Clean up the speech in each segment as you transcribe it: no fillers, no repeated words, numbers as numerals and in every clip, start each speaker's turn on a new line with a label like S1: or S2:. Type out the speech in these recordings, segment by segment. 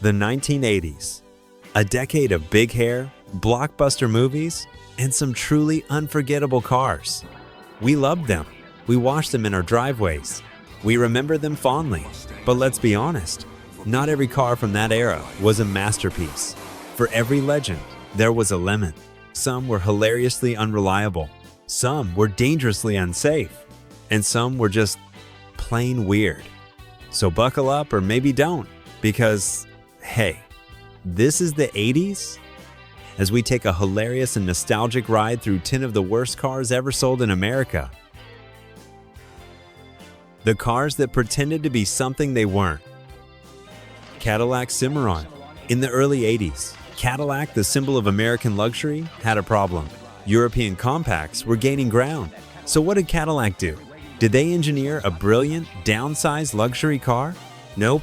S1: The 1980s. A decade of big hair, blockbuster movies, and some truly unforgettable cars. We loved them. We watched them in our driveways. We remember them fondly. But let's be honest, not every car from that era was a masterpiece. For every legend, there was a lemon. Some were hilariously unreliable. Some were dangerously unsafe. And some were just plain weird. So buckle up, or maybe don't, because, hey, this is the 80s? As we take a hilarious and nostalgic ride through 10 of the worst cars ever sold in America. The cars that pretended to be something they weren't. Cadillac Cimarron. In the early 80s, Cadillac, the symbol of American luxury, had a problem. European compacts were gaining ground. So what did Cadillac do? Did they engineer a brilliant, downsized luxury car? Nope.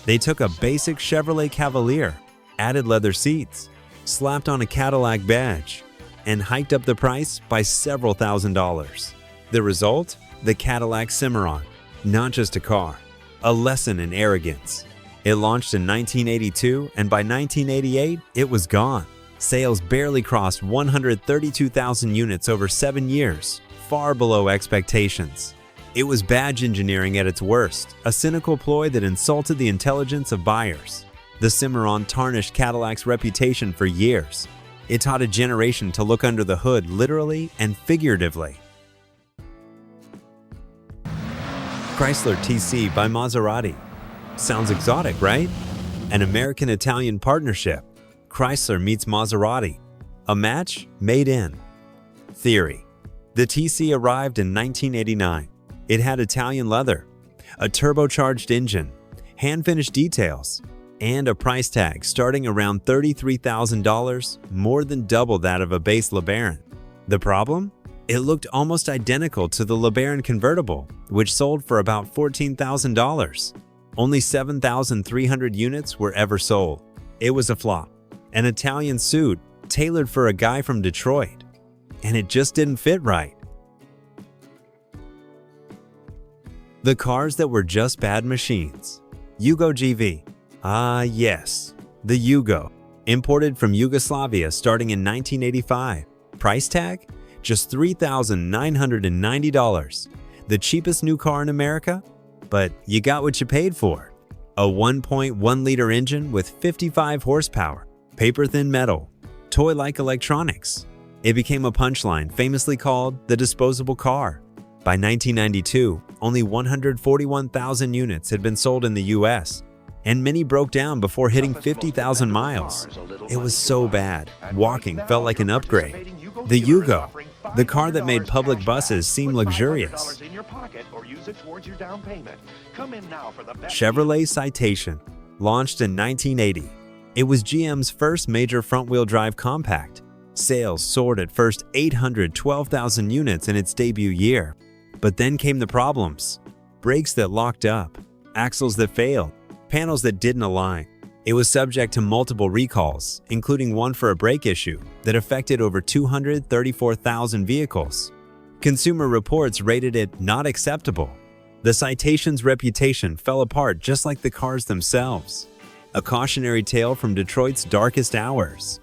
S1: They took a basic Chevrolet Cavalier, added leather seats, slapped on a Cadillac badge, and hiked up the price by several $1,000s. The result? The Cadillac Cimarron. Not just a car, a lesson in arrogance. It launched in 1982, and by 1988, it was gone. Sales barely crossed 132,000 units over 7 years, far below expectations. It was badge engineering at its worst, a cynical ploy that insulted the intelligence of buyers. The Cimarron tarnished Cadillac's reputation for years. It taught a generation to look under the hood literally and figuratively. Chrysler TC by Maserati. Sounds exotic, right? An American-Italian partnership. Chrysler meets Maserati. A match made in theory. The TC arrived in 1989. It had Italian leather, a turbocharged engine, hand-finished details, and a price tag starting around $33,000, more than double that of a base LeBaron. The problem? It looked almost identical to the LeBaron convertible, which sold for about $14,000. Only 7,300 units were ever sold. It was a flop. An Italian suit tailored for a guy from Detroit. And it just didn't fit right. The cars that were just bad machines. Yugo GV. Ah yes, the Yugo. Imported from Yugoslavia starting in 1985. Price tag? Just $3,990. The cheapest new car in America? But you got what you paid for. A 1.1-liter engine with 55 horsepower, paper-thin metal, toy-like electronics. It became a punchline famously called the disposable car. By 1992, only 141,000 units had been sold in the US, and many broke down before hitting 50,000 miles. It was so bad, walking felt like an upgrade. The Yugo, the car that made public buses seem luxurious. Chevrolet Citation, launched in 1980. It was GM's first major front-wheel drive compact. Sales soared at first 812,000 units in its debut year. But then came the problems. Brakes that locked up, axles that failed, panels that didn't align. It was subject to multiple recalls, including one for a brake issue that affected over 234,000 vehicles. Consumer Reports rated it not acceptable. The Citation's reputation fell apart just like the cars themselves. A cautionary tale from Detroit's darkest hours.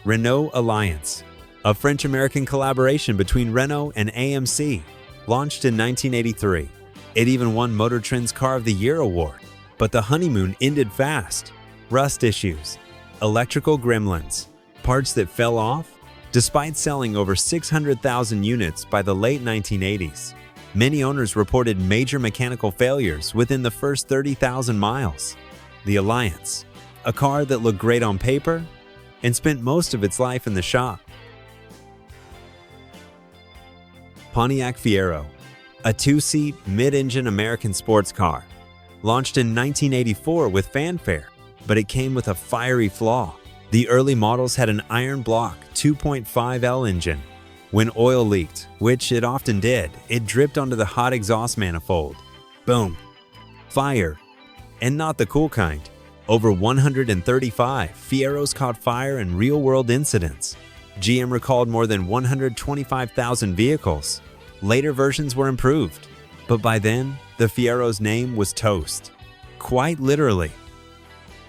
S1: Renault Alliance, a French-American collaboration between Renault and AMC, launched in 1983. It even won Motor Trend's Car of the Year award. But the honeymoon ended fast. Rust issues, electrical gremlins, parts that fell off. Despite selling over 600,000 units by the late 1980s, many owners reported major mechanical failures within the first 30,000 miles. The Alliance, a car that looked great on paper and spent most of its life in the shop. Pontiac Fiero, a two-seat, mid-engine American sports car. Launched in 1984 with fanfare, but it came with a fiery flaw. The early models had an iron block 2.5L engine. When oil leaked, which it often did, it dripped onto the hot exhaust manifold. Boom. Fire. And not the cool kind. Over 135 Fieros caught fire in real-world incidents. GM recalled more than 125,000 vehicles. Later versions were improved, but by then, The Fiero's name was toast. Quite literally.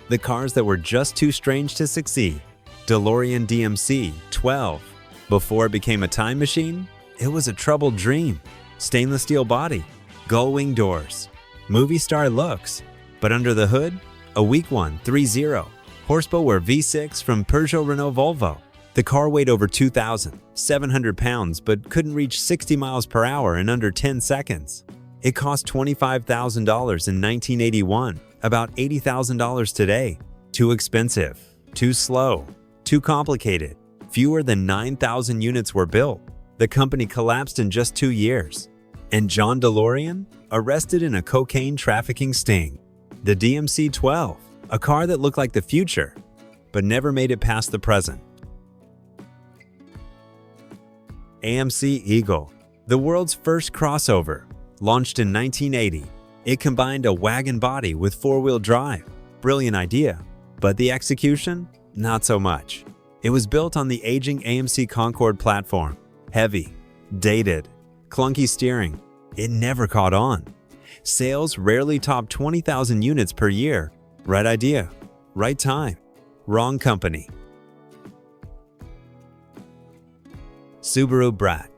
S1: The cars that were just too strange to succeed. DeLorean DMC-12. Before it became a time machine, it was a troubled dream. Stainless steel body, gull-wing doors, movie star looks. But under the hood, a weak one, 3.0. Horsepower V6 from Peugeot Renault Volvo. The car weighed over 2,700 pounds but couldn't reach 60 miles per hour in under 10 seconds. It cost $25,000 in 1981, about $80,000 today. Too expensive, too slow, too complicated. Fewer than 9,000 units were built. The company collapsed in just 2 years. And John DeLorean? Arrested in a cocaine trafficking sting. The DMC-12, a car that looked like the future, but never made it past the present. AMC Eagle, the world's first crossover, launched in 1980. It combined a wagon body with four-wheel drive. Brilliant idea, but the execution? Not so much. It was built on the aging AMC Concorde platform. Heavy, dated, clunky steering. It never caught on. Sales rarely topped 20,000 units per year. Right idea, right time, wrong company. Subaru BRAT,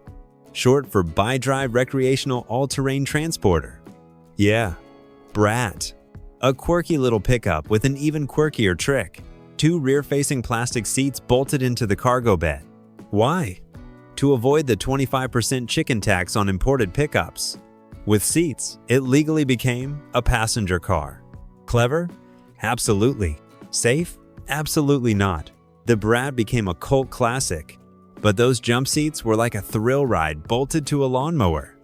S1: short for Bi-Drive Recreational All-Terrain Transporter. Yeah, BRAT. A quirky little pickup with an even quirkier trick. 2 rear-facing plastic seats bolted into the cargo bed. Why? To avoid the 25% chicken tax on imported pickups. With seats, it legally became a passenger car. Clever? Absolutely. Safe? Absolutely not. The BRAT became a cult classic, but those jump seats were like a thrill ride bolted to a lawnmower.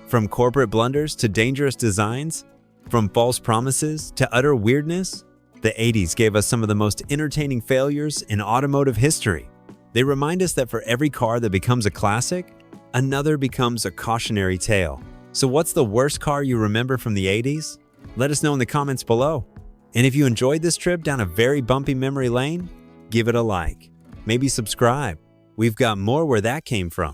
S1: From corporate blunders to dangerous designs, from false promises to utter weirdness, the 80s gave us some of the most entertaining failures in automotive history. They remind us that for every car that becomes a classic, another becomes a cautionary tale. So what's the worst car you remember from the 80s? Let us know in the comments below. And if you enjoyed this trip down a very bumpy memory lane, give it a like. Maybe subscribe. We've got more where that came from.